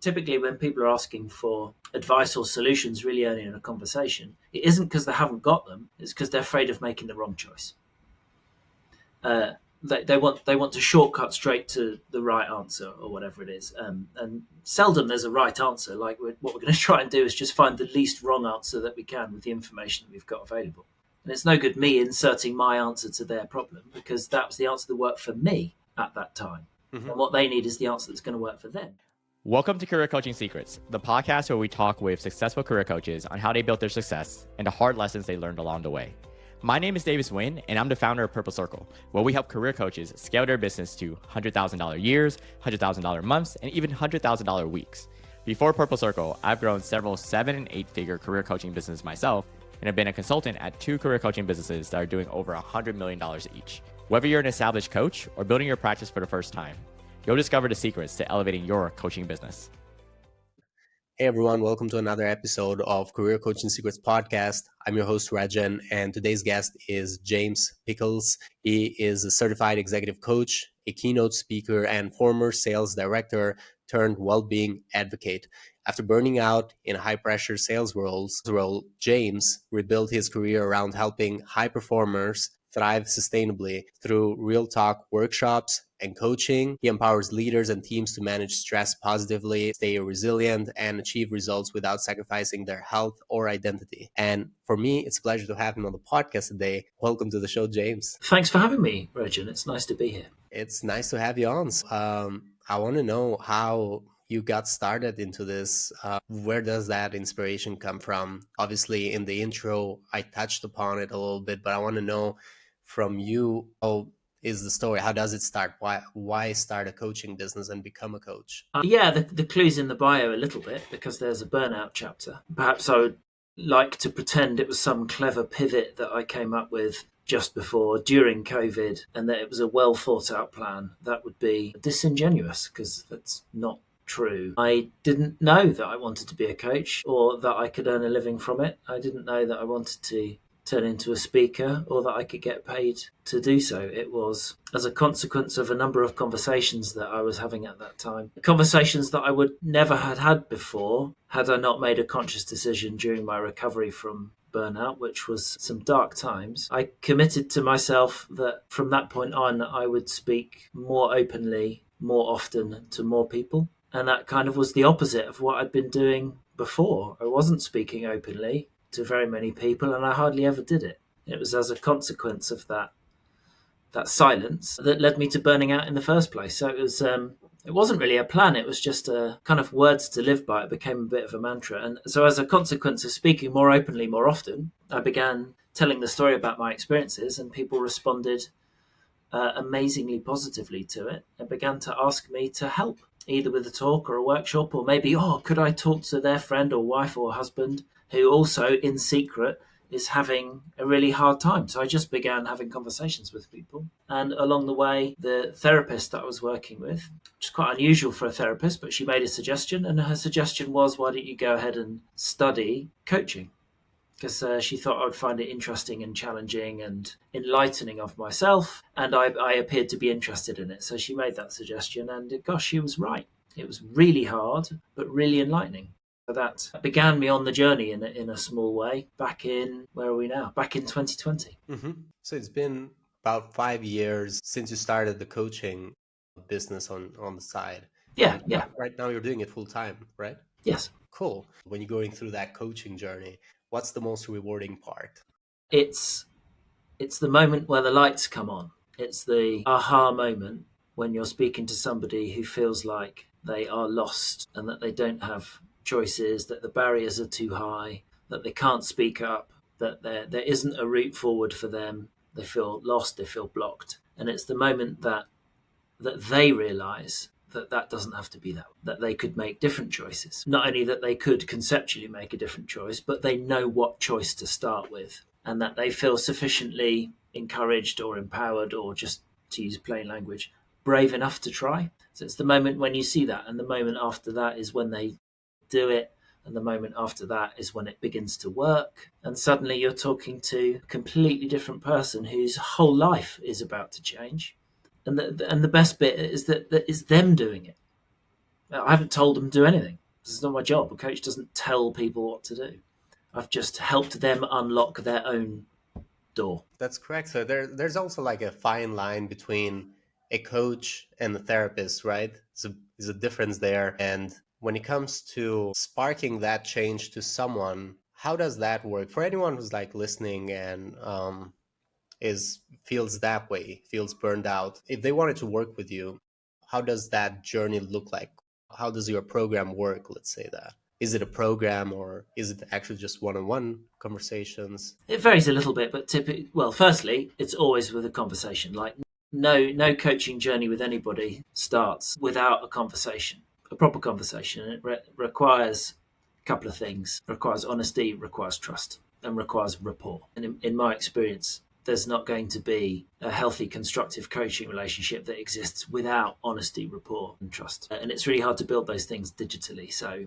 typically when people are asking for advice or solutions really early in a conversation, it isn't because they haven't got them, it's because they're afraid of making the wrong choice. They want to shortcut straight to the right answer or whatever it is, and seldom there's a right answer. Like what we're going to try and do is just find the least wrong answer that we can with the information that we've got available. And it's no good me inserting my answer to their problem, because that was the answer that worked for me at that time. And what they need is the answer that's going to work for them. Welcome to Career Coaching Secrets, the podcast where we talk with successful career coaches on how they built their success and the hard lessons they learned along the way. My name is Davis Nguyen, and I'm the founder of Purple Circle, where we help career coaches scale their business to $100,000 years, $100,000 months, and even $100,000 weeks. Before Purple Circle, I've grown several 7- and 8-figure career coaching businesses myself, and have been a consultant at 2 career coaching businesses that are doing over $100 million each. Whether you're an established coach or building your practice for the first time, you'll discover the secrets to elevating your coaching business. Hey everyone, welcome to another episode of Career Coaching Secrets podcast. I'm your host Rexhen, and today's guest is James Pickles. He is a certified executive coach, a keynote speaker, and former sales director turned well-being advocate. After burning out in a high-pressure sales role, James rebuilt his career around helping high performers thrive sustainably through real talk workshops and coaching. He empowers leaders and teams to manage stress positively, stay resilient, and achieve results without sacrificing their health or identity. And for me, it's a pleasure to have him on the podcast today. Welcome to the show, James. Thanks for having me, Rexhen. It's nice to be here. It's nice to have you on. I want to know how you got started into this. Where does that inspiration come from? Obviously, in the intro, I touched upon it a little bit, but I want to know from you, how is the story? How does it start? Why start a coaching business and become a coach? The clue's in the bio a little bit, because there's a burnout chapter. Perhaps I would like to pretend it was some clever pivot that I came up with just during COVID, and that it was a well thought out plan. That would be disingenuous, because that's not true. I didn't know that I wanted to be a coach or that I could earn a living from it. I didn't know that I wanted to turn into a speaker or that I could get paid to do so. It was as a consequence of a number of conversations that I was having at that time. Conversations that I would never had before had I not made a conscious decision during my recovery from burnout, which was some dark times. I committed to myself that from that point on, I would speak more openly, more often to more people. And that kind of was the opposite of what I'd been doing before. I wasn't speaking openly to very many people, and I hardly ever did it. It was as a consequence of that silence that led me to burning out in the first place. So it wasn't really a plan. It was just a kind of words to live by. It became a bit of a mantra. And so as a consequence of speaking more openly, more often, I began telling the story about my experiences, and people responded amazingly positively to it and began to ask me to help, either with a talk or a workshop, or maybe, could I talk to their friend or wife or husband who also in secret is having a really hard time. So I just began having conversations with people. And along the way, the therapist that I was working with, which is quite unusual for a therapist, but she made a suggestion, and her suggestion was, why don't you go ahead and study coaching? Because she thought I would find it interesting and challenging and enlightening of myself, and I appeared to be interested in it. So she made that suggestion, and gosh, she was right. It was really hard, but really enlightening. So that began me on the journey in a small way, back in, where are we now? Back in 2020. So it's been about 5 years since you started the coaching business on the side. Yeah. Right now you're doing it full time, right? Yes. Cool. When you're going through that coaching journey, what's the most rewarding part? It's the moment where the lights come on. It's the aha moment when you're speaking to somebody who feels like they are lost and that they don't have choices, that the barriers are too high, that they can't speak up, that there isn't a route forward for them. They feel lost, they feel blocked. And it's the moment that they realize that doesn't have to be that they could make different choices. Not only that they could conceptually make a different choice, but they know what choice to start with, and that they feel sufficiently encouraged or empowered, or just, to use plain language, brave enough to try. So it's the moment when you see that, and the moment after that is when they do it, and the moment after that is when it begins to work, and suddenly you're talking to a completely different person whose whole life is about to change. And the best bit is that it's them doing it. I haven't told them to do anything. This is not my job. A coach doesn't tell people what to do. I've just helped them unlock their own door. That's correct. So there's also like a fine line between a coach and a therapist, right? There's a difference there. And when it comes to sparking that change to someone, how does that work for anyone who's like listening and is feels that way, feels burned out? If they wanted to work with you, how does that journey look like? How does your program work? Let's say that. Is it a program or is it actually just one-on-one conversations? It varies a little bit, but typically, well, firstly, it's always with a conversation. Like no coaching journey with anybody starts without a conversation, a proper conversation. It requires a couple of things. It requires honesty, requires trust, and requires rapport. And in my experience, there's not going to be a healthy, constructive coaching relationship that exists without honesty, rapport, and trust. And it's really hard to build those things digitally. So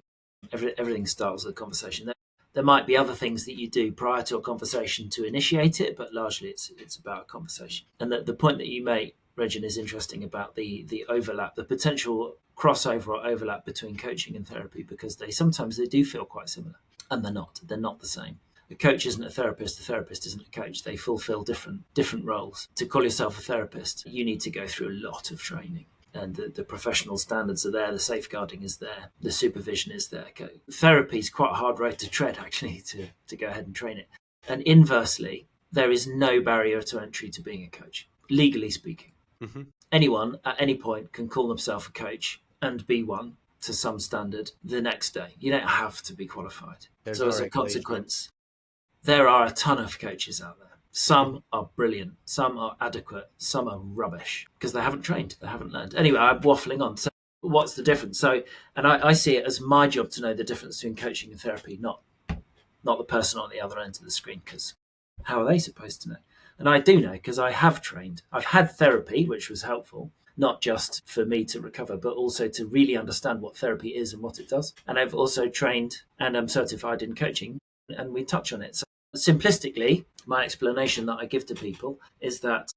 everything starts with a conversation. There might be other things that you do prior to a conversation to initiate it, but largely it's about a conversation. And the point that you make, Rexhen, is interesting about the overlap, the potential crossover or overlap between coaching and therapy, because sometimes they do feel quite similar, and they're not. They're not the same. A coach isn't a therapist isn't a coach. They fulfill different roles. To call yourself a therapist, you need to go through a lot of training. And the professional standards are there, the safeguarding is there, the supervision is there. Therapy is quite a hard road to tread, actually, to go ahead and train it. And inversely, there is no barrier to entry to being a coach, legally speaking. Mm-hmm. Anyone at any point can call themselves a coach and be one to some standard the next day. You don't have to be qualified. So as a consequence, there are a ton of coaches out there. Some are brilliant, some are adequate, some are rubbish because they haven't trained, they haven't learned. Anyway, I'm waffling on. So what's the difference? So, and I see it as my job to know the difference between coaching and therapy, not the person on the other end of the screen, because how are they supposed to know? And I do know because I have trained. I've had therapy, which was helpful, not just for me to recover, but also to really understand what therapy is and what it does. And I've also trained and I'm certified in coaching, and we touch on it. So simplistically, my explanation that I give to people is that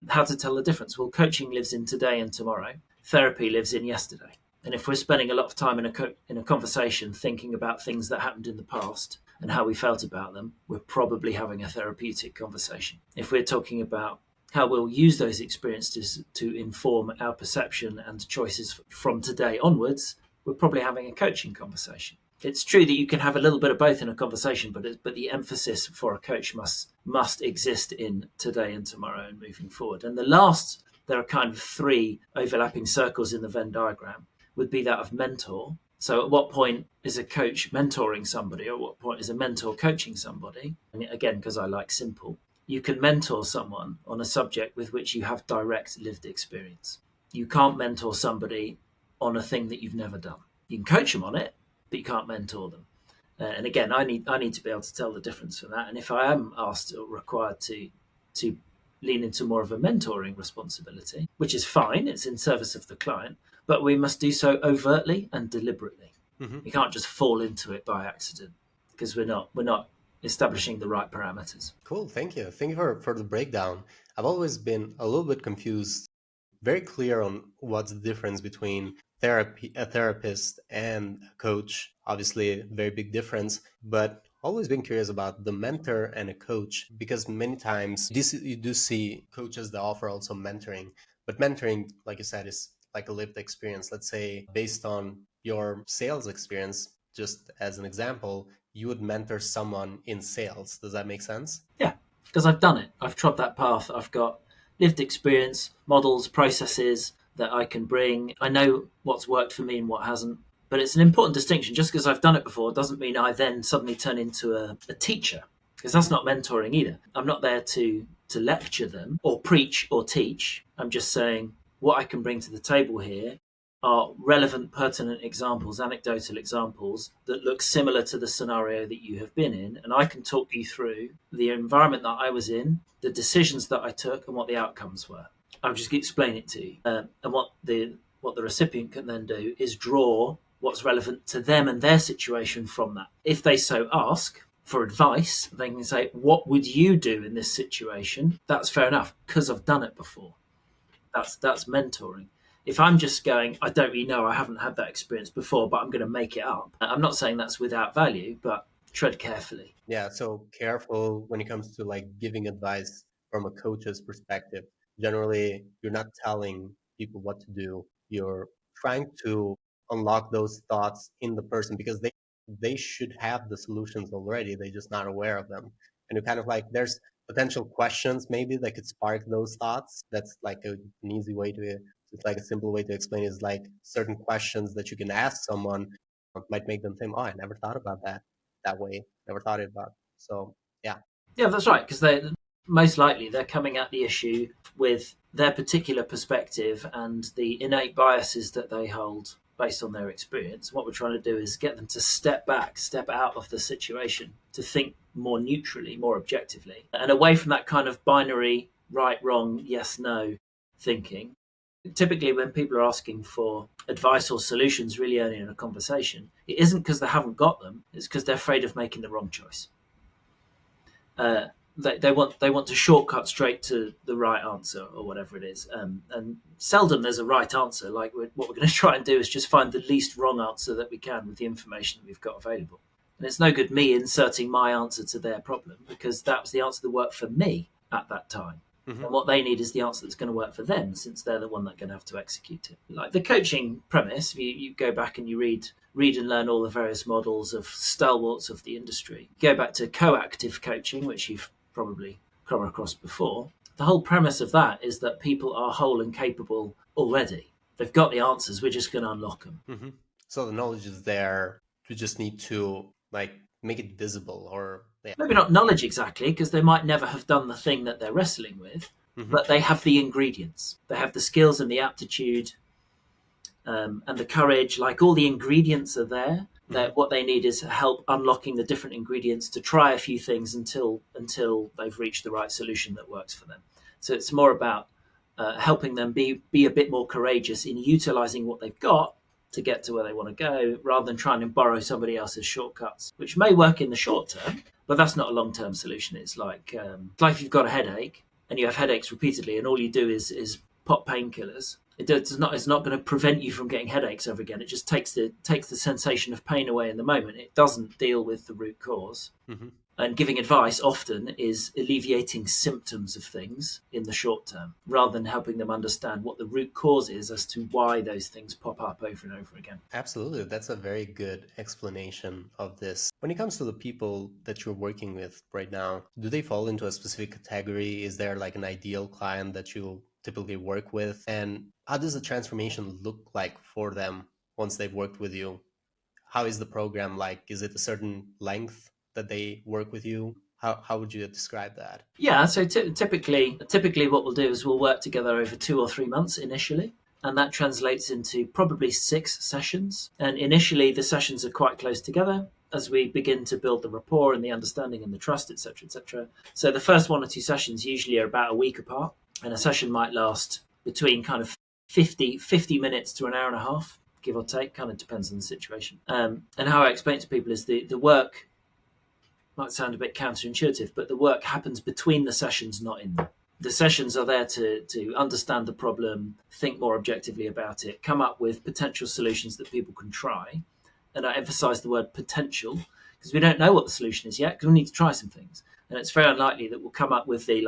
how to tell the difference. Well, coaching lives in today and tomorrow. Therapy lives in yesterday. And if we're spending a lot of time in a conversation thinking about things that happened in the past and how we felt about them, we're probably having a therapeutic conversation. If we're talking about how we'll use those experiences to inform our perception and choices from today onwards, we're probably having a coaching conversation. It's true that you can have a little bit of both in a conversation, but the emphasis for a coach must exist in today and tomorrow and moving forward. And there are kind of three overlapping circles in the Venn diagram, would be that of mentor. So at what point is a coach mentoring somebody, or at what point is a mentor coaching somebody? And again, because I like simple, you can mentor someone on a subject with which you have direct lived experience. You can't mentor somebody on a thing that you've never done. You can coach them on it, but you can't mentor them. And again, I need to be able to tell the difference from that. And if I am asked or required to lean into more of a mentoring responsibility, which is fine, it's in service of the client, but we must do so overtly and deliberately. Mm-hmm. We can't just fall into it by accident because we're not establishing the right parameters. Cool, thank you for the breakdown. I've always been a little bit confused, very clear on what's the difference between a therapist and a coach. Obviously, a very big difference, but always been curious about the mentor and a coach, because many times you do see coaches that offer also mentoring, but mentoring, like you said, is like a lived experience. Let's say based on your sales experience, just as an example, you would mentor someone in sales. Does that make sense? Yeah, because I've done it. I've trod that path. I've got lived experience, models, processes that I can bring. I know what's worked for me and what hasn't. But it's an important distinction. Just because I've done it before doesn't mean I then suddenly turn into a teacher, because that's not mentoring either. I'm not there to lecture them or preach or teach. I'm just saying what I can bring to the table here are relevant, pertinent examples, anecdotal examples that look similar to the scenario that you have been in. And I can talk you through the environment that I was in, the decisions that I took, and what the outcomes were. I'll just explain it to you. And what the recipient can then do is draw what's relevant to them and their situation from that. If they so ask for advice, they can say, what would you do in this situation? That's fair enough, because I've done it before. That's mentoring. If I'm just going, I don't really know, I haven't had that experience before, but I'm going to make it up. I'm not saying that's without value, but tread carefully. Yeah, so careful when it comes to like giving advice from a coach's perspective. Generally, you're not telling people what to do. You're trying to unlock those thoughts in the person because they should have the solutions already. They're just not aware of them. And you're kind of like there's potential questions maybe that could spark those thoughts. That's like an easy way to it's like a simple way to explain is like certain questions that you can ask someone might make them think, oh, I never thought about that way. Never thought it about. So yeah. Yeah, that's right, because they most likely they're coming at the issue with their particular perspective and the innate biases that they hold based on their experience. What we're trying to do is get them to step back, step out of the situation, to think more neutrally, more objectively, and away from that kind of binary right, wrong, yes, no thinking. Typically, when people are asking for advice or solutions really early in a conversation, it isn't because they haven't got them, it's because they're afraid of making the wrong choice. They want to shortcut straight to the right answer or whatever it is, and seldom there's a right answer. Like what we're going to try and do is just find the least wrong answer that we can with the information that we've got available. And it's no good me inserting my answer to their problem because that was the answer that worked for me at that time. Mm-hmm. And what they need is the answer that's going to work for them, since they're the one that's going to have to execute it. Like the coaching premise, you go back and you read and learn all the various models of stalwarts of the industry. Go back to coactive coaching, which you've probably come across before. The whole premise of that is that people are whole and capable already. They've got the answers. We're just going to unlock them. Mm-hmm. So the knowledge is there. We just need to like make it visible, or maybe not knowledge exactly, because they might never have done the thing that they're wrestling with, but they have the ingredients. They have the skills and the aptitude and the courage. Like all the ingredients are there. That what they need is help unlocking the different ingredients to try a few things until they've reached the right solution that works for them. So it's more about helping them be a bit more courageous in utilizing what they've got to get to where they want to go, rather than trying to borrow somebody else's shortcuts, which may work in the short term, but that's not a long-term solution. It's like if you've got a headache and you have headaches repeatedly and all you do is pop painkillers. It's not going to prevent you from getting headaches ever again. It just takes the sensation of pain away in the moment. It doesn't deal with the root cause. Mm-hmm. And giving advice often is alleviating symptoms of things in the short term, rather than helping them understand what the root cause is as to why those things pop up over and over again. Absolutely. That's a very good explanation of this. When it comes to the people that you're working with right now, do they fall into a specific category? Is there like an ideal client that you typically work with? And how does the transformation look like for them once they've worked with you? How is the program like? Is it a certain length that they work with you? How would you describe that? Yeah, so typically what we'll do is we'll work together over 2 or 3 months initially, and that translates into probably 6 sessions. And initially the sessions are quite close together as we begin to build the rapport and the understanding and the trust, etc., etc. So the first 1 or 2 sessions usually are about a week apart, and a session might last between kind of 50 minutes to an hour and a half, give or take, kind of depends on the situation. And how I explain to people is the work might sound a bit counterintuitive, but the work happens between the sessions, not in them. The sessions are there to understand the problem, think more objectively about it, come up with potential solutions that people can try. And I emphasize the word potential because we don't know what the solution is yet, because we need to try some things. And it's very unlikely that we'll come up with the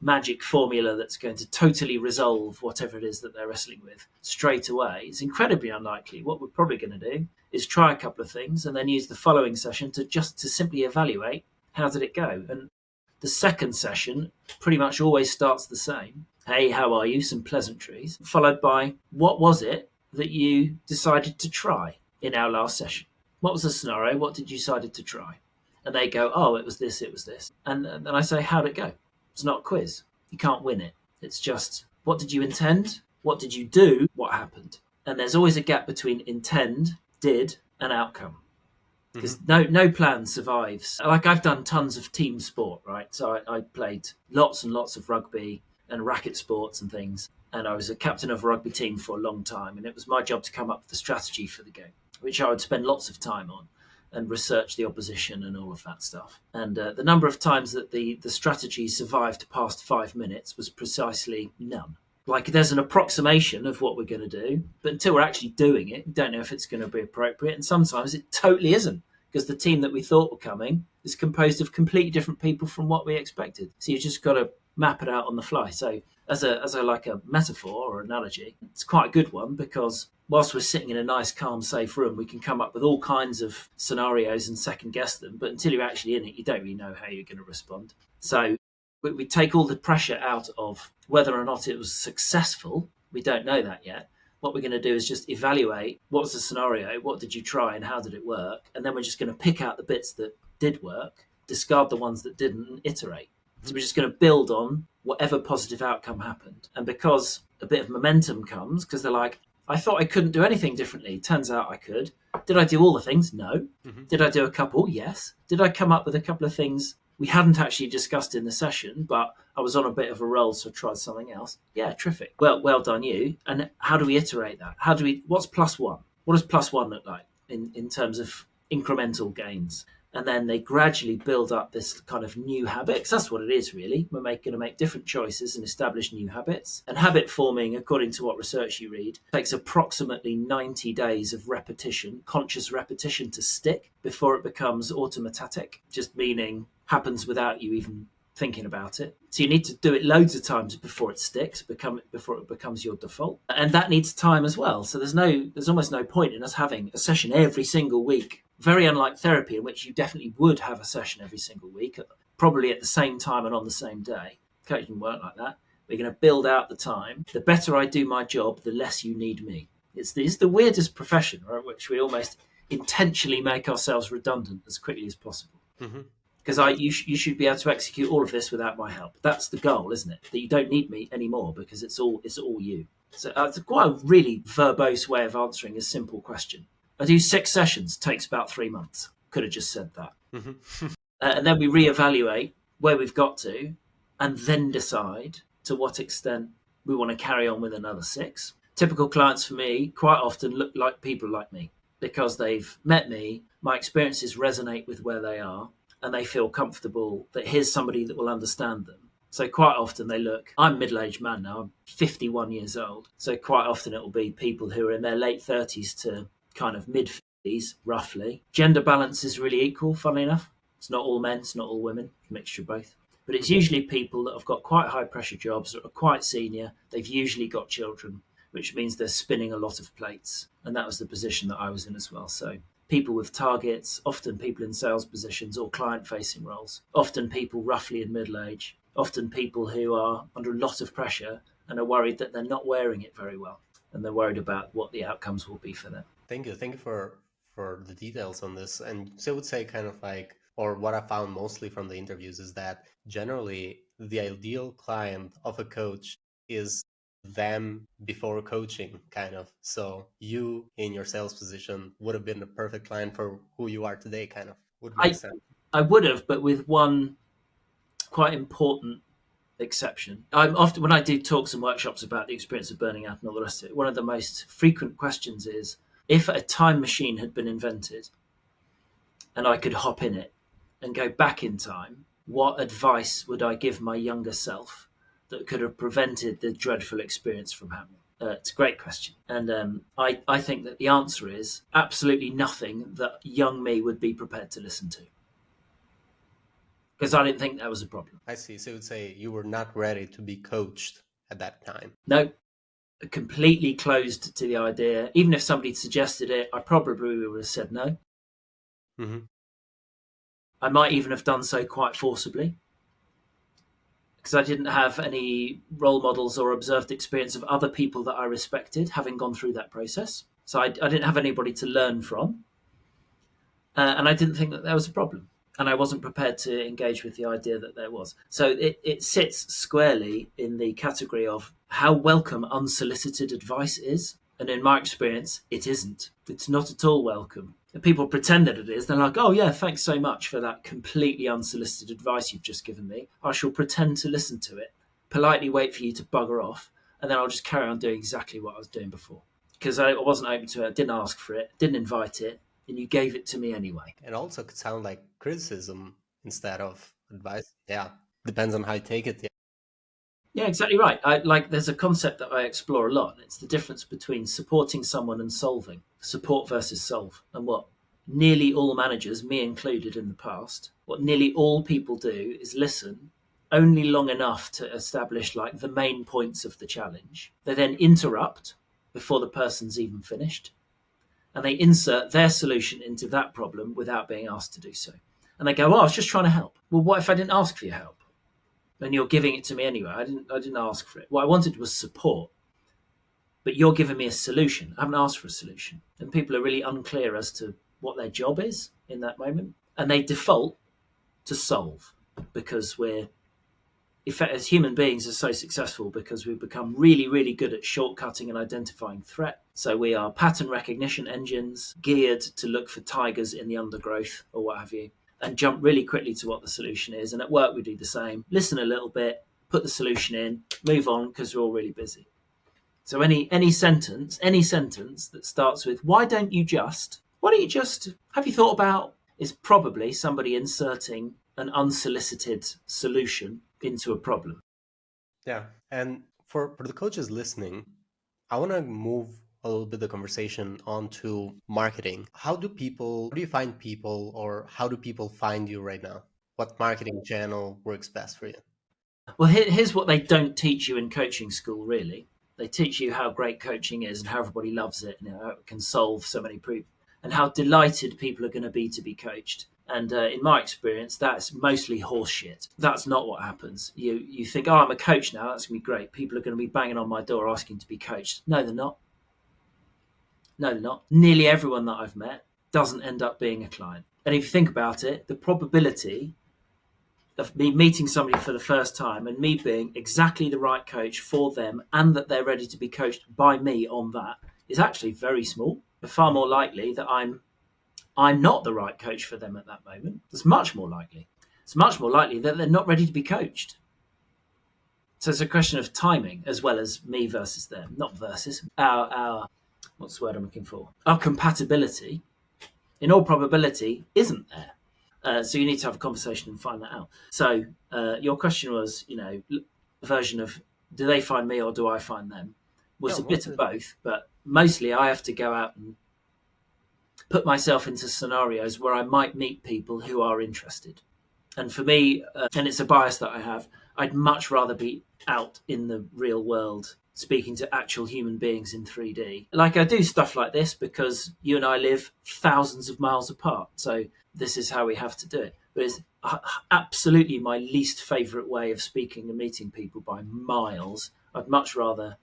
magic formula that's going to totally resolve whatever it is that they're wrestling with straight away. It's incredibly unlikely. What we're probably going to do is try a couple of things and then use the following session to simply evaluate how did it go. And the second session pretty much always starts the same. Hey, how are you? Some pleasantries, followed by what was it that you decided to try in our last session? What was the scenario? What did you decide to try? And they go, oh, it was this. And then I say, how'd it go? It's not a quiz. You can't win it. It's just, what did you intend? What did you do? What happened? And there's always a gap between intend, did, and outcome. Because no plan survives. Like I've done tons of team sport, right? So I played lots and lots of rugby and racket sports and things. And I was a captain of a rugby team for a long time. And it was my job to come up with the strategy for the game, which I would spend lots of time on and research the opposition and all of that stuff. And the number of times that the strategy survived past 5 minutes was precisely none. Like there's an approximation of what we're going to do, but until we're actually doing it, we don't know if it's going to be appropriate. And sometimes it totally isn't, because the team that we thought were coming is composed of completely different people from what we expected. So you just got to map it out on the fly. So as a like a metaphor or analogy, it's quite a good one, because whilst we're sitting in a nice, calm, safe room, we can come up with all kinds of scenarios and second guess them. But until you're actually in it, you don't really know how you're going to respond. So we take all the pressure out of whether or not it was successful. We don't know that yet. What we're going to do is just evaluate what was the scenario, what did you try, and how did it work? And then we're just going to pick out the bits that did work, discard the ones that didn't, and iterate. So we're just going to build on whatever positive outcome happened. And because a bit of momentum comes, because they're like, I thought I couldn't do anything differently. Turns out I could. Did I do all the things? No. Did I do a couple? Yes. Did I come up with a couple of things we hadn't actually discussed in the session, but I was on a bit of a roll, so I tried something else? Yeah, terrific. Well done you. And how do we iterate that? What's plus one? What does plus one look like in terms of incremental gains? And then they gradually build up this kind of new habit, because that's what it is, really. We're going to make different choices and establish new habits. And habit forming, according to what research you read, takes approximately 90 days of repetition, conscious repetition, to stick before it becomes automatic, just meaning happens without you even thinking about it. So you need to do it loads of times before it sticks, before it becomes your default. And that needs time as well. So there's almost no point in us having a session every single week. Very unlike therapy, in which you definitely would have a session every single week, probably at the same time and on the same day. Coaching doesn't work like that. We're going to build out the time. The better I do my job, the less you need me. It's the weirdest profession, right, which we almost intentionally make ourselves redundant as quickly as possible. Because you should be able to execute all of this without my help. That's the goal, isn't it? That you don't need me anymore, because it's all you. So it's quite a really verbose way of answering a simple question. I do 6 sessions, takes about 3 months. Could have just said that. And then we reevaluate where we've got to, and then decide to what extent we want to carry on with another 6. Typical clients for me quite often look like people like me, because they've met me, my experiences resonate with where they are, and they feel comfortable that here's somebody that will understand them. So quite often they look, I'm a middle-aged man now, I'm 51 years old. So quite often it will be people who are in their late 30s to kind of mid-50s, roughly. Gender balance is really equal, funnily enough. It's not all men, it's not all women, a mixture of both. But it's usually people that have got quite high-pressure jobs, that are quite senior. They've usually got children, which means they're spinning a lot of plates. And that was the position that I was in as well. So people with targets, often people in sales positions or client-facing roles, often people roughly in middle age, often people who are under a lot of pressure and are worried that they're not wearing it very well, and they're worried about what the outcomes will be for them. Thank you for the details on this. And so I would say, kind of like, or what I found mostly from the interviews, is that generally the ideal client of a coach is them before coaching, kind of. So you in your sales position would have been the perfect client for who you are today, kind of. Would make sense. I would have, but with one quite important exception. I'm often, when I do talks and workshops about the experience of burning out and all the rest of it, one of the most frequent questions is, if a time machine had been invented and I could hop in it and go back in time, what advice would I give my younger self that could have prevented the dreadful experience from happening? It's a great question. And I think that the answer is absolutely nothing that young me would be prepared to listen to. Because I didn't think that was a problem. I see. So you would say you were not ready to be coached at that time. No, completely closed to the idea. Even if somebody suggested it, I probably would have said no. I might even have done so quite forcibly, because I didn't have any role models or observed experience of other people that I respected having gone through that process. So I didn't have anybody to learn from. And I didn't think that there was a problem. And I wasn't prepared to engage with the idea that there was. So it sits squarely in the category of how welcome unsolicited advice is. And in my experience, it isn't. It's not at all welcome. If people pretend that it is, they're like, oh yeah, thanks so much for that completely unsolicited advice you've just given me. I shall pretend to listen to it, politely wait for you to bugger off, and then I'll just carry on doing exactly what I was doing before. Because I wasn't open to it, didn't ask for it, didn't invite it, and you gave it to me anyway. It also could sound like criticism instead of advice. Yeah, depends on how you take it. Yeah. Yeah, exactly right. There's a concept that I explore a lot. And it's the difference between supporting someone and solving. Support versus solve. And what nearly all managers, me included in the past, what nearly all people do is listen only long enough to establish like the main points of the challenge. They then interrupt before the person's even finished, and they insert their solution into that problem without being asked to do so. And they go, "Oh, I was just trying to help." Well, what if I didn't ask for your help? And you're giving it to me anyway. I didn't ask for it. What I wanted was support, but you're giving me a solution. I haven't asked for a solution. And people are really unclear as to what their job is in that moment. And they default to solve because as human beings, are so successful because we've become really, really good at shortcutting and identifying threat. So we are pattern recognition engines geared to look for tigers in the undergrowth or what have you, and jump really quickly to what the solution is. And at work, we do the same. Listen a little bit, put the solution in, move on because we're all really busy. So any sentence that starts with why don't you just have you thought about, is probably somebody inserting an unsolicited solution into a problem. Yeah. And for the coaches listening, I want to move a little bit the conversation onto marketing. How do you find people, or how do people find you right now? What marketing channel works best for you? Well, here's what they don't teach you in coaching school, really. They teach you how great coaching is and how everybody loves it, and how it can solve so many problems, and how delighted people are going to be coached. And in my experience, that's mostly horseshit. That's not what happens. You think, oh, I'm a coach now. That's going to be great. People are going to be banging on my door asking to be coached. No, they're not. No, they're not. Nearly everyone that I've met doesn't end up being a client. And if you think about it, the probability of me meeting somebody for the first time and me being exactly the right coach for them and that they're ready to be coached by me on that is actually very small. But far more likely that I'm not the right coach for them at that moment. It's much more likely. It's much more likely that they're not ready to be coached. So it's a question of timing as well as me versus them, not versus our what's the word I'm looking for? Our compatibility, in all probability, isn't there. So you need to have a conversation and find that out. So your question was, a version of do they find me or do I find them? Was a bit of both, but mostly I have to go out and put myself into scenarios where I might meet people who are interested. And for me, and it's a bias that I have, I'd much rather be out in the real world speaking to actual human beings in 3D. Like, I do stuff like this because you and I live thousands of miles apart. So this is how we have to do it. But it's absolutely my least favourite way of speaking and meeting people by miles. I'd much rather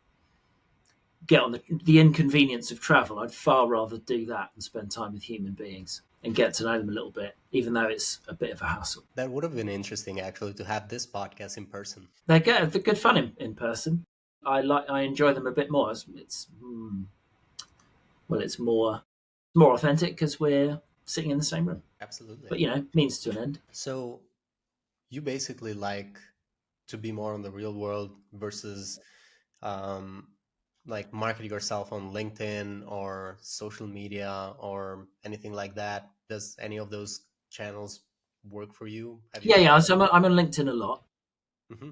get on the inconvenience of travel. I'd far rather do that and spend time with human beings and get to know them a little bit, even though it's a bit of a hassle. That would have been interesting, actually, to have this podcast in person. They're good fun in person. I enjoy them a bit more. It's more authentic because we're sitting in the same room. Absolutely. But means to an end. So you basically like to be more on the real world versus like marketing yourself on LinkedIn or social media or anything like that. Does any of those channels work for you? Yeah. So I'm on LinkedIn a lot. Mm-hmm.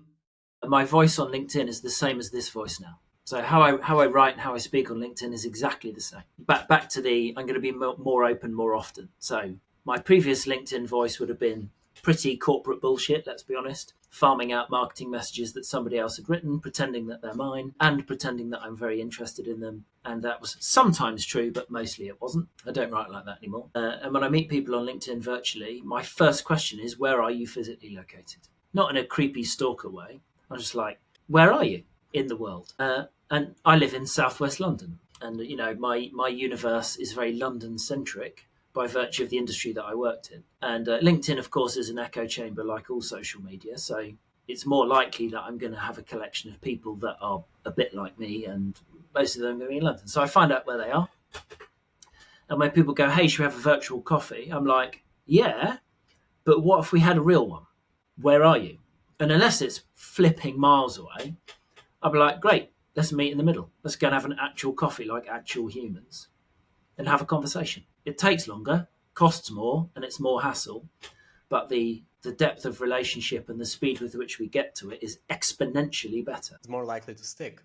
My voice on LinkedIn is the same as this voice now. So how I write and how I speak on LinkedIn is exactly the same. Back to I'm going to be more open more often. So my previous LinkedIn voice would have been pretty corporate bullshit, let's be honest, farming out marketing messages that somebody else had written, pretending that they're mine, and pretending that I'm very interested in them. And that was sometimes true, but mostly it wasn't. I don't write like that anymore. And when I meet people on LinkedIn virtually, my first question is, where are you physically located? Not in a creepy stalker way. I'm just like, where are you in the world? And I live in southwest London. And, my universe is very London-centric by virtue of the industry that I worked in. And LinkedIn, of course, is an echo chamber like all social media. So it's more likely that I'm going to have a collection of people that are a bit like me, and most of them are going to be in London. So I find out where they are. And when people go, hey, should we have a virtual coffee? I'm like, yeah, but what if we had a real one? Where are you? And unless it's flipping miles away, I'll be like, great, let's meet in the middle. Let's go and have an actual coffee like actual humans and have a conversation. It takes longer, costs more, and it's more hassle. But the the depth of relationship and the speed with which we get to it is exponentially better. It's more likely to stick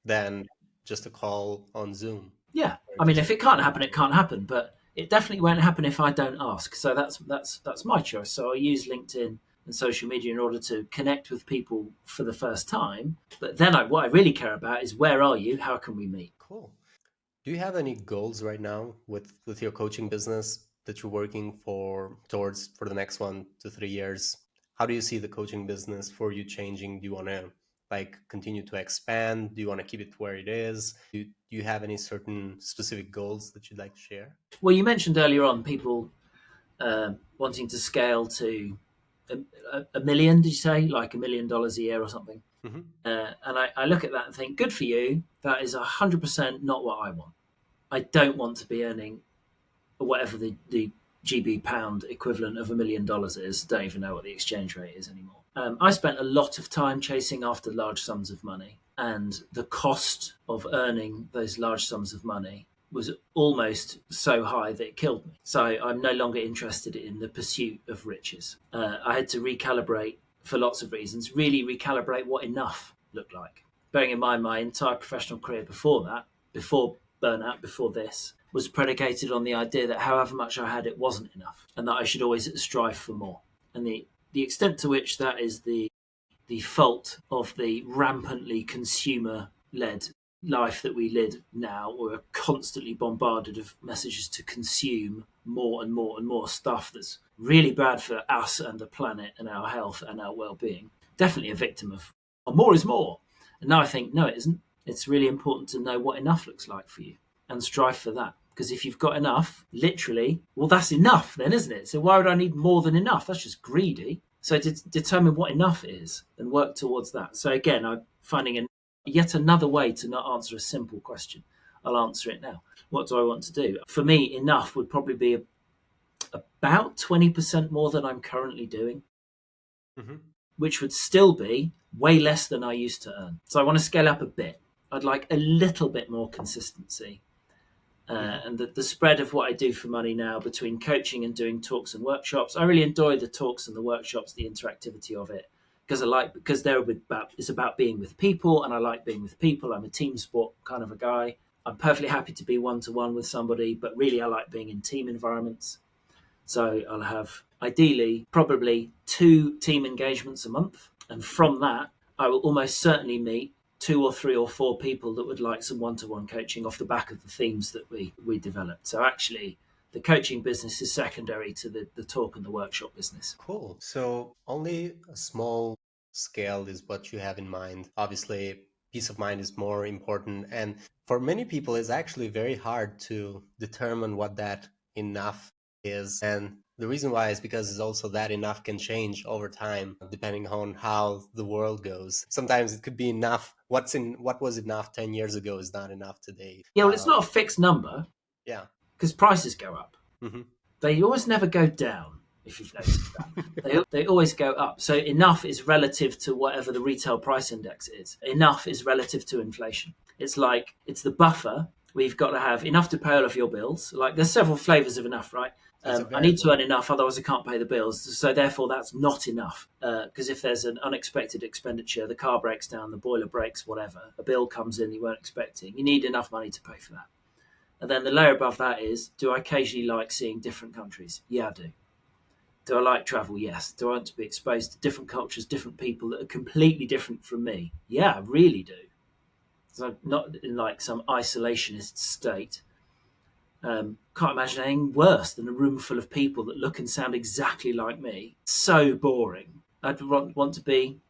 than just a call on Zoom. Yeah, I mean, if it can't happen, it can't happen, but it definitely won't happen if I don't ask. So that's my choice. So I use LinkedIn and social media in order to connect with people for the first time. But then what I really care about is, where are you? How can we meet? Cool. Do you have any goals right now with your coaching business that you're working towards for the next 1 to 3 years? How do you see the coaching business for you changing? Do you want to continue to expand? Do you want to keep it where it is? Do you have any certain specific goals that you'd like to share? Well, you mentioned earlier on people wanting to scale to a million, did you say? Like $1 million a year or something? Mm-hmm. And I look at that and think, good for you. That is 100% not what I want. I don't want to be earning whatever the GB pound equivalent of $1 million is. Don't even know what the exchange rate is anymore. I spent a lot of time chasing after large sums of money, and the cost of earning those large sums of money was almost so high that it killed me. So I'm no longer interested in the pursuit of riches. I had to recalibrate, for lots of reasons, really recalibrate what enough looked like. Bearing in mind my entire professional career before that, before burnout, before this, was predicated on the idea that however much I had, it wasn't enough, and that I should always strive for more. And the extent to which that is the fault of the rampantly consumer-led life that we live now, we're constantly bombarded of messages to consume more and more and more stuff that's really bad for us and the planet and our health and our well-being. Definitely a victim of more is more. And now I think, no, it isn't. It's really important to know what enough looks like for you and strive for that. Because if you've got enough, literally, well, that's enough then, isn't it? So why would I need more than enough? That's just greedy. So determine what enough is and work towards that. So again, I'm finding yet another way to not answer a simple question. I'll answer it now. What do I want to do? For me, enough would probably be about 20% more than I'm currently doing, which would still be way less than I used to earn. So I want to scale up a bit. I'd like a little bit more consistency. And the spread of what I do for money now between coaching and doing talks and workshops. I really enjoy the talks and the workshops, the interactivity of it, because it's about being with people, and I like being with people. I'm a team sport kind of a guy. I'm perfectly happy to be one-to-one with somebody, but really I like being in team environments. So I'll have ideally probably 2 team engagements a month, and from that I will almost certainly meet 2 or 3 or 4 people that would like some one-to-one coaching off the back of the themes that we developed. So actually, the coaching business is secondary to the talk and the workshop business. Cool. So only a small scale is what you have in mind. Obviously, peace of mind is more important. And for many people, it's actually very hard to determine what that enough is. And the reason why is because it's also that enough can change over time, depending on how the world goes. Sometimes it could be enough. What was enough 10 years ago is not enough today. Yeah, well, it's not a fixed number. Yeah. Because prices go up. Mm-hmm. They always never go down, if you've noticed that. They always go up. So enough is relative to whatever the retail price index is. Enough is relative to inflation. It's the buffer. We've got to have enough to pay all of your bills. Like, there's several flavors of enough, right? I need to earn enough, otherwise I can't pay the bills. So therefore, that's not enough. Because if there's an unexpected expenditure, the car breaks down, the boiler breaks, whatever, a bill comes in you weren't expecting, you need enough money to pay for that. And then the layer above that is, do I occasionally like seeing different countries? Yeah, I do. Do I like travel? Yes. Do I want to be exposed to different cultures, different people that are completely different from me? Yeah, I really do. So I'm not in like some isolationist state. Can't imagine anything worse than a room full of people that look and sound exactly like me. So boring. I'd want to be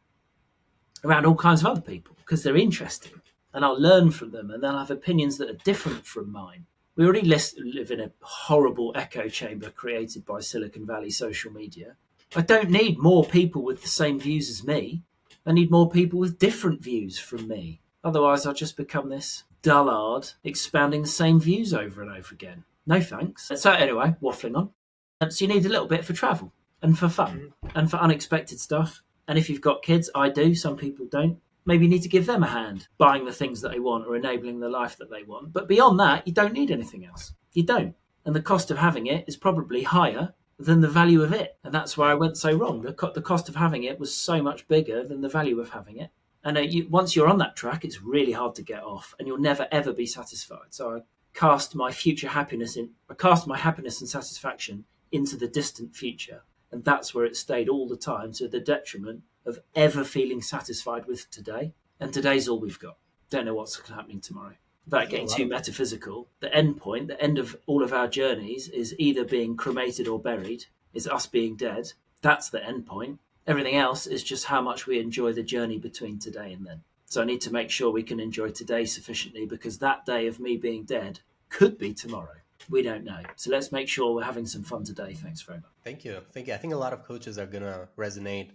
around all kinds of other people because they're interesting, and I'll learn from them, and they'll have opinions that are different from mine. We already live in a horrible echo chamber created by Silicon Valley social media. I don't need more people with the same views as me. I need more people with different views from me. Otherwise, I'll just become this dullard expounding the same views over and over again. No thanks. So anyway, waffling on. So you need a little bit for travel and for fun and for unexpected stuff. And if you've got kids, I do, some people don't. Maybe you need to give them a hand buying the things that they want or enabling the life that they want. But beyond that, you don't need anything else. You don't. And the cost of having it is probably higher than the value of it. And that's where I went so wrong. The cost of having it was so much bigger than the value of having it. And once you're on that track, it's really hard to get off, and you'll never ever be satisfied. So I cast my happiness and satisfaction into the distant future, and that's where it stayed all the time, to the detriment of ever feeling satisfied with today. And today's all we've got. Don't know what's happening tomorrow. Without getting too metaphysical, the end point, the end of all of our journeys, is either being cremated or buried, is us being dead. That's the end point. Everything else is just how much we enjoy the journey between today and then. So I need to make sure we can enjoy today sufficiently, because that day of me being dead could be tomorrow. We don't know. So let's make sure we're having some fun today. Thanks very much. Thank you. Thank you. I think a lot of coaches are going to resonate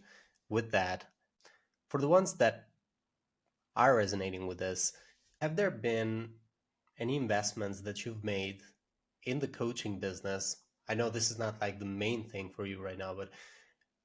with that. For the ones that are resonating with this, have there been any investments that you've made in the coaching business? I know this is not like the main thing for you right now, but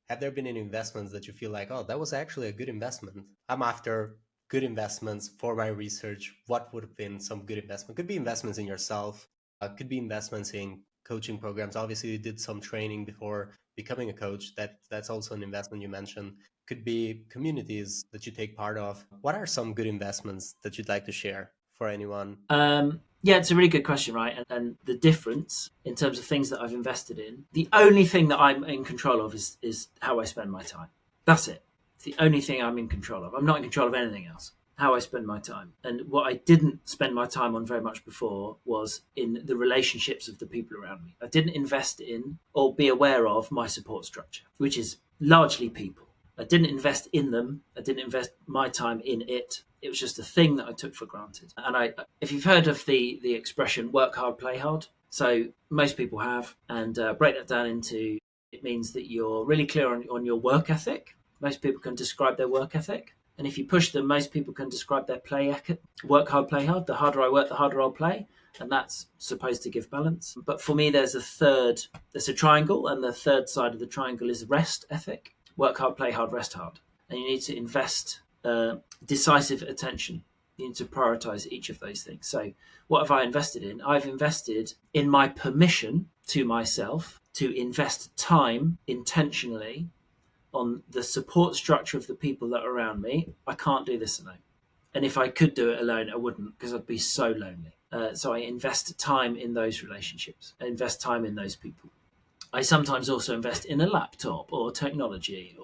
have there been any investments that you feel like, oh, that was actually a good investment? I'm after good investments for my research. What would have been some good investment? Could be investments in yourself, could be investments in coaching programs. Obviously, you did some training before becoming a coach. That's also an investment you mentioned. Could be communities that you take part of. What are some good investments that you'd like to share for anyone? Yeah, it's a really good question, right? And the difference in terms of things that I've invested in, the only thing that I'm in control of is how I spend my time. That's it. It's the only thing I'm in control of. I'm not in control of anything else. How I spend my time. And what I didn't spend my time on very much before was in the relationships of the people around me. I didn't invest in or be aware of my support structure, which is largely people. I didn't invest in them. I didn't invest my time in it. It was just a thing that I took for granted. And if you've heard of the expression work hard, play hard, so most people have, and break that down into, it means that you're really clear on your work ethic. Most people can describe their work ethic. And if you push them, most people can describe their play ethic. Work hard, play hard. The harder I work, the harder I'll play. And that's supposed to give balance. But for me, there's a triangle, and the third side of the triangle is rest ethic. Work hard, play hard, rest hard. And you need to invest decisive attention. You need to prioritize each of those things. So what have I invested in? I've invested in my permission to myself to invest time intentionally on the support structure of the people that are around me. I can't do this alone. And if I could do it alone, I wouldn't, because I'd be so lonely. So I invest time in those relationships. I invest time in those people. I sometimes also invest in a laptop or technology,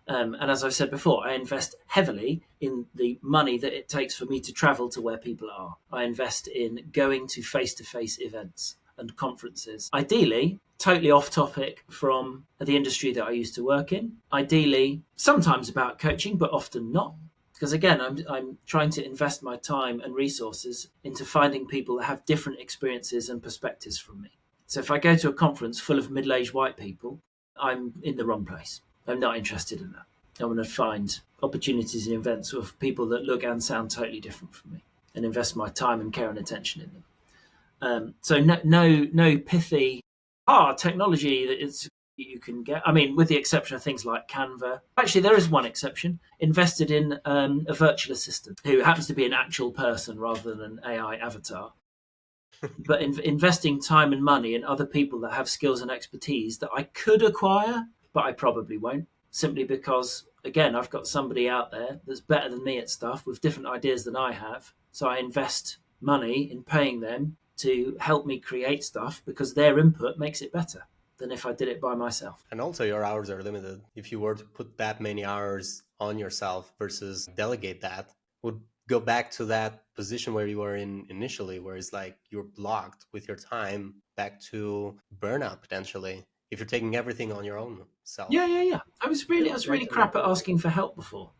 and as I've said before, I invest heavily in the money that it takes for me to travel to where people are. I invest in going to face-to-face events and conferences. Ideally, totally off topic from the industry that I used to work in. Ideally, sometimes about coaching, but often not. Because again, I'm trying to invest my time and resources into finding people that have different experiences and perspectives from me. So if I go to a conference full of middle-aged white people, I'm in the wrong place. I'm not interested in that. I want to find opportunities and events with people that look and sound totally different from me, and invest my time and care and attention in them. So no pithy technology that you can get. I mean, with the exception of things like Canva. Actually, there is one exception. Invested in a virtual assistant who happens to be an actual person rather than an AI avatar. But investing time and money in other people that have skills and expertise that I could acquire, but I probably won't, simply because, again, I've got somebody out there that's better than me at stuff with different ideas than I have. So I invest money in paying them to help me create stuff, because their input makes it better than if I did it by myself. And also your hours are limited. If you were to put that many hours on yourself versus delegate that, would go back to that position where you were in initially, where it's like you're blocked with your time, back to burnout potentially, if you're taking everything on your own self. Yeah. I was really crap at asking for help before.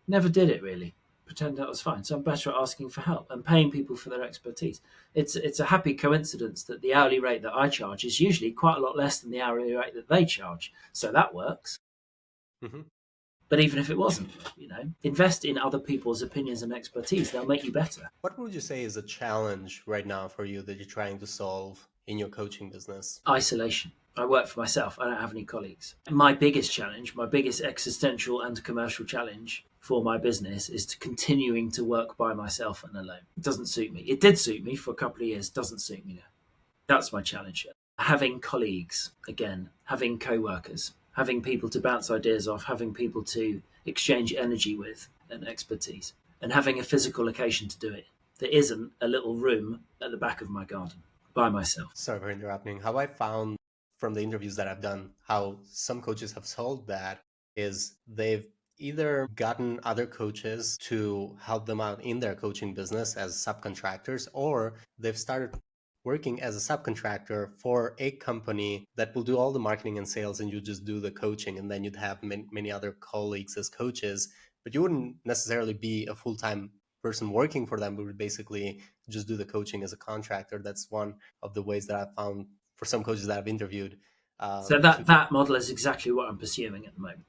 Never did it really. Pretend that was fine. So I'm better at asking for help and paying people for their expertise. It's a happy coincidence that the hourly rate that I charge is usually quite a lot less than the hourly rate that they charge. So that works. Mm-hmm. But even if it wasn't, invest in other people's opinions and expertise. They'll make you better. What would you say is a challenge right now for you that you're trying to solve in your coaching business? Isolation. I work for myself. I don't have any colleagues. My biggest challenge, my biggest existential and commercial challenge for my business is to continuing to work by myself and alone. It doesn't suit me. It did suit me for a couple of years. Doesn't suit me now. That's my challenge. having colleagues, again, having co-workers, having people to bounce ideas off, having people to exchange energy with and expertise, and having a physical location to do it. There isn't a little room at the back of my garden by myself. Sorry for interrupting. How I found from the interviews that I've done, how some coaches have solved that is they've either gotten other coaches to help them out in their coaching business as subcontractors, or they've started working as a subcontractor for a company that will do all the marketing and sales, and you just do the coaching, and then you'd have many other colleagues as coaches, but you wouldn't necessarily be a full-time person working for them, but would basically just do the coaching as a contractor. That's one of the ways that I've found for some coaches that I've interviewed. So that model is exactly what I'm pursuing at the moment.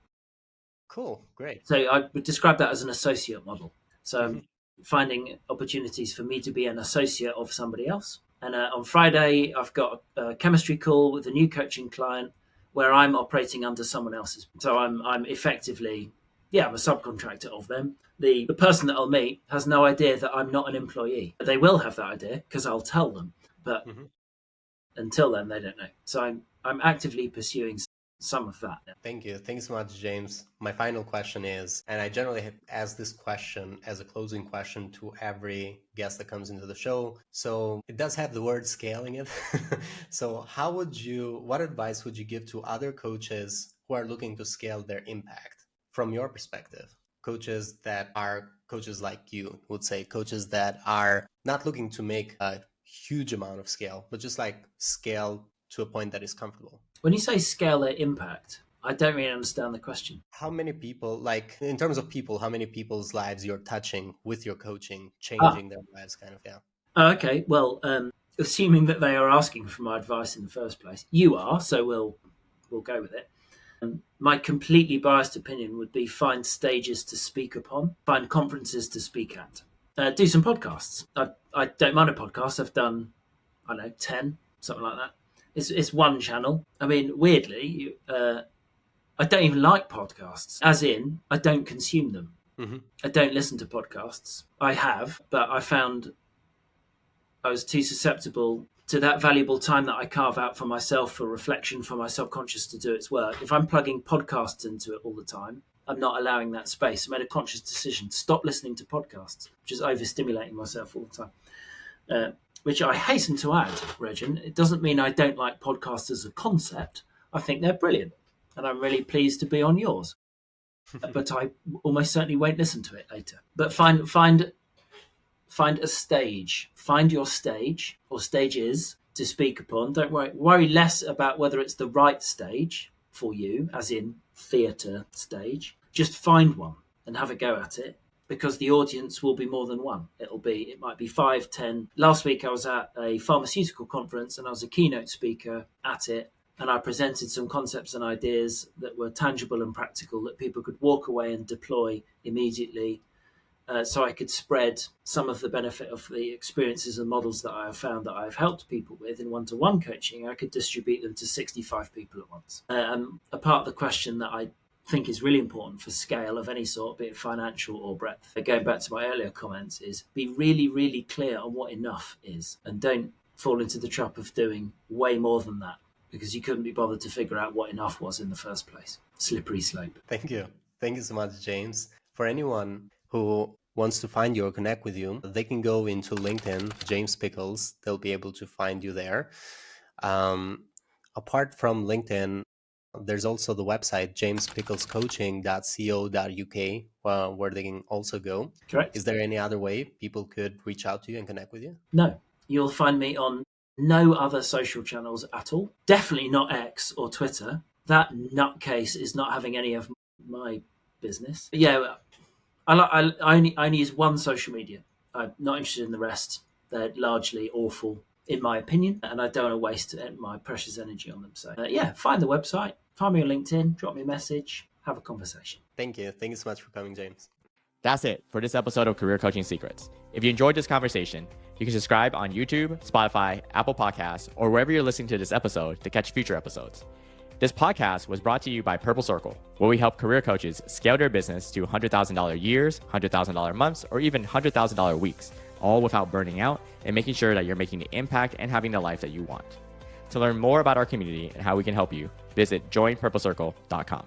Cool, great. So I would describe that as an associate model. So I'm finding opportunities for me to be an associate of somebody else. And on Friday, I've got a chemistry call with a new coaching client where I'm operating under someone else's. So I'm effectively, I'm a subcontractor of them. The person that I'll meet has no idea that I'm not an employee. They will have that idea because I'll tell them, but until then, they don't know. So I'm actively pursuing some of that. Thank you. Thanks so much, James. My final question is, and I generally ask this question as a closing question to every guest that comes into the show. So it does have the word scaling in it. So what advice would you give to other coaches who are looking to scale their impact from your perspective? Coaches that are coaches like you would say, coaches that are not looking to make a huge amount of scale, but just like scale to a point that is comfortable. When you say scale their impact, I don't really understand the question. How many people, like in terms of people, how many people's lives you're touching with your coaching, changing their lives kind of, Okay, well, assuming that they are asking for my advice in the first place, you are, so we'll go with it. My completely biased opinion would be find stages to speak upon, find conferences to speak at, do some podcasts. I don't mind a podcast. I've done, 10, something like that. It's one channel. I mean, weirdly, I don't even like podcasts, as in I don't consume them. I don't listen to podcasts. I have, but I found I was too susceptible to that valuable time that I carve out for myself, for reflection, for my subconscious to do its work. If I'm plugging podcasts into it all the time, I'm not allowing that space. I made a conscious decision to stop listening to podcasts, which is overstimulating myself all the time. Which I hasten to add, Rexhen, it doesn't mean I don't like podcasts as a concept. I think they're brilliant, and I'm really pleased to be on yours. But I almost certainly won't listen to it later. But find a stage. Find your stage or stages to speak upon. Don't worry less about whether it's the right stage for you, as in theatre stage. Just find one and have a go at it, because the audience will be more than one. It might be 5, 10. Last week I was at a pharmaceutical conference and I was a keynote speaker at it, and I presented some concepts and ideas that were tangible and practical that people could walk away and deploy immediately. So I could spread some of the benefit of the experiences and models that I have found that I've helped people with in one-to-one coaching. I could distribute them to 65 people at once. And a part of the question that I think is really important for scale of any sort, be it financial or breadth, going back to my earlier comments, is be really, really clear on what enough is, and don't fall into the trap of doing way more than that, because you couldn't be bothered to figure out what enough was in the first place. Slippery slope. Thank you. Thank you so much, James. For anyone who wants to find you or connect with you, they can go into LinkedIn, James Pickles. They'll be able to find you there. Apart from LinkedIn, there's also the website, jamespicklescoaching.co.uk, where they can also go. Correct. Is there any other way people could reach out to you and connect with you? No. You'll find me on no other social channels at all. Definitely not X or Twitter. That nutcase is not having any of my business. But yeah, I only use one social media. I'm not interested in the rest. They're largely awful, in my opinion, and I don't want to waste my precious energy on them. So find the website, find me on LinkedIn, drop me a message, have a conversation. Thank you. Thank you so much for coming, James. That's it for this episode of Career Coaching Secrets. If you enjoyed this conversation, you can subscribe on YouTube, Spotify, Apple Podcasts, or wherever you're listening to this episode to catch future episodes. This podcast was brought to you by Purple Circle, where we help career coaches scale their business to $100,000 years, $100,000 months, or even $100,000 weeks, all without burning out and making sure that you're making the impact and having the life that you want. To learn more about our community and how we can help you, visit joinpurplecircle.com.